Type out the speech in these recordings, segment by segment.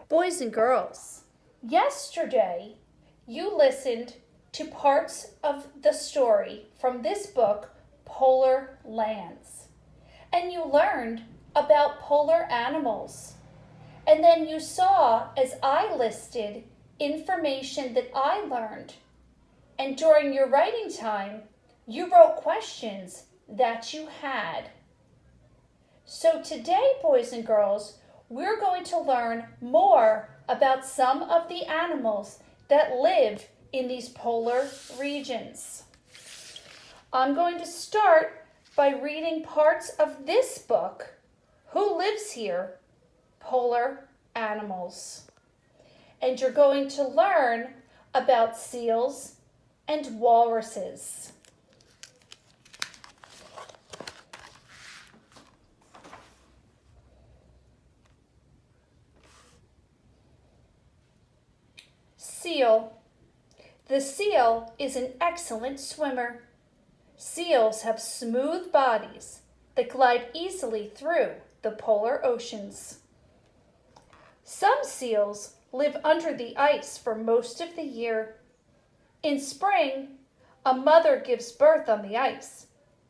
Boys and girls, yesterday you listened to parts of the story from this book, Polar Lands, and you learned about polar animals. And then you saw, as I listed, information that I learned. And during your writing time, you wrote questions that you had. So today, boys and girls, we're going to learn more about some of the animals that live in these polar regions. I'm going to start by reading parts of this book, Who Lives Here? Polar Animals. And you're going to learn about seals and walruses. Seal. The seal is an excellent swimmer. Seals have smooth bodies that glide easily through the polar oceans. Some seals live under the ice for most of the year. In spring, a mother gives birth on the ice,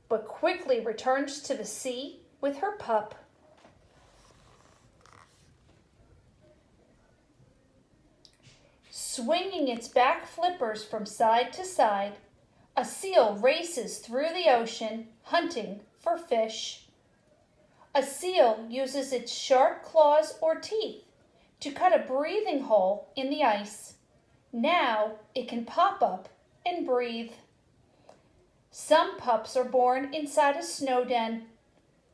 but quickly returns to the sea with her pup. Swinging its back flippers from side to side, a seal races through the ocean hunting for fish. A seal uses its sharp claws or teeth to cut a breathing hole in the ice. Now it can pop up and breathe. Some pups are born inside a snow den.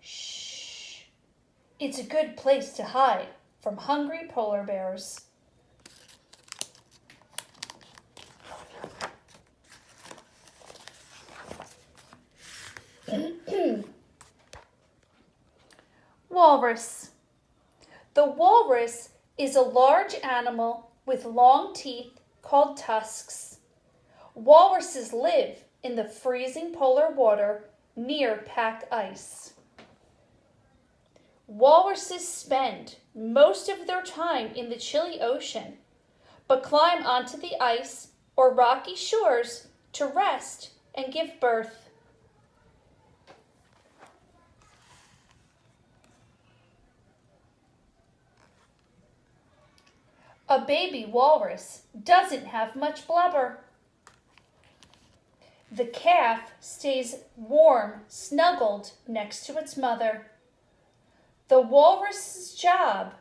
Shh! It's a good place to hide from hungry polar bears. Walrus. The walrus is a large animal with long teeth called tusks. Walruses live in the freezing polar water near pack ice. Walruses spend most of their time in the chilly ocean, but climb onto the ice or rocky shores to rest and give birth. A baby walrus doesn't have much blubber. The calf stays warm, snuggled next to its mother. The walrus jabs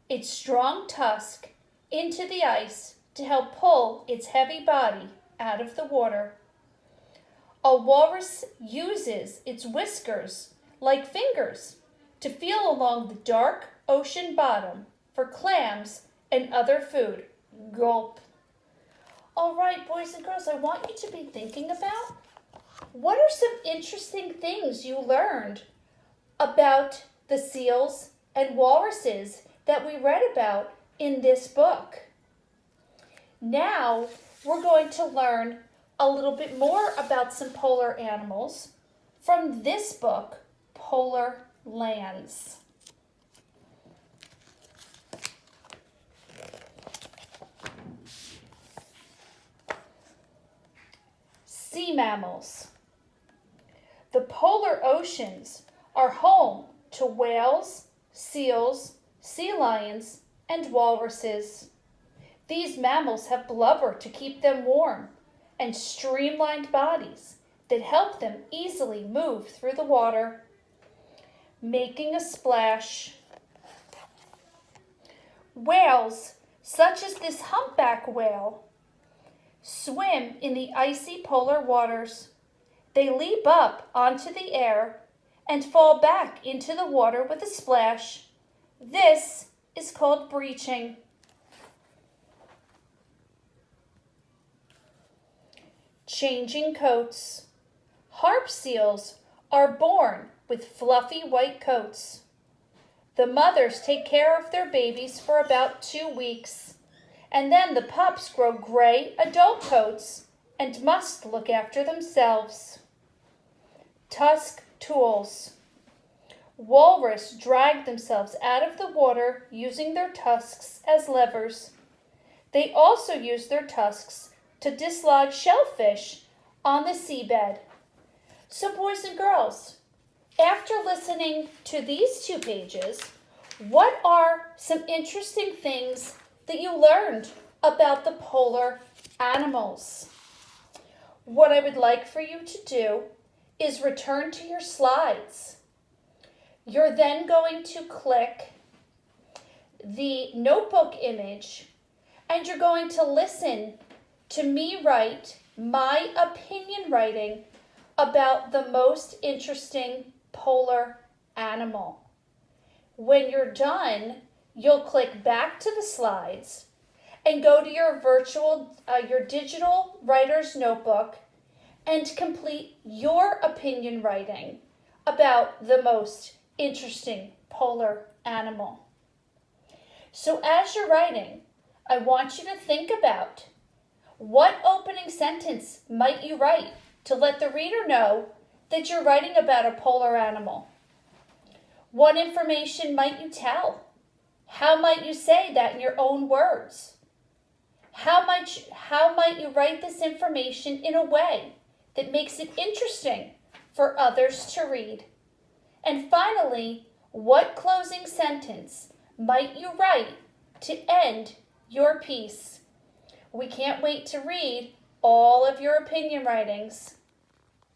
its strong tusk into the ice to help pull its heavy body out of the water. A walrus uses its whiskers like fingers to feel along the dark ocean bottom for clams and other food. Gulp. All right, boys and girls, I want you to be thinking about what are some interesting things you learned about the seals and walruses that we read about in this book. Now, we're going to learn a little bit more about some polar animals from this book, Polar Lands. Sea mammals. The polar oceans are home to whales, seals, sea lions, and walruses. These mammals have blubber to keep them warm and streamlined bodies that help them easily move through the water. Making a splash. Whales, such as this humpback whale, swim in the icy polar waters. They leap up onto the air and fall back into the water with a splash. This is called breaching. Changing coats. Harp seals are born with fluffy white coats. The mothers take care of their babies for about 2 weeks, and then the pups grow gray adult coats and must look after themselves. Tusk tools. Walrus drag themselves out of the water using their tusks as levers. They also use their tusks to dislodge shellfish on the seabed. So boys and girls, after listening to these 2 pages, what are some interesting things that you learned about the polar animals? What I would like for you to do is return to your slides. You're then going to click the notebook image and you're going to listen to me write my opinion writing about the most interesting polar animal. When you're done, you'll click back to the slides and go to your your digital writer's notebook and complete your opinion writing about the most interesting polar animal. So as you're writing, I want you to think about what opening sentence might you write to let the reader know that you're writing about a polar animal. What information might you tell? How might you say that in your own words? How might you write this information in a way that makes it interesting for others to read? And finally, what closing sentence might you write to end your piece? We can't wait to read all of your opinion writings.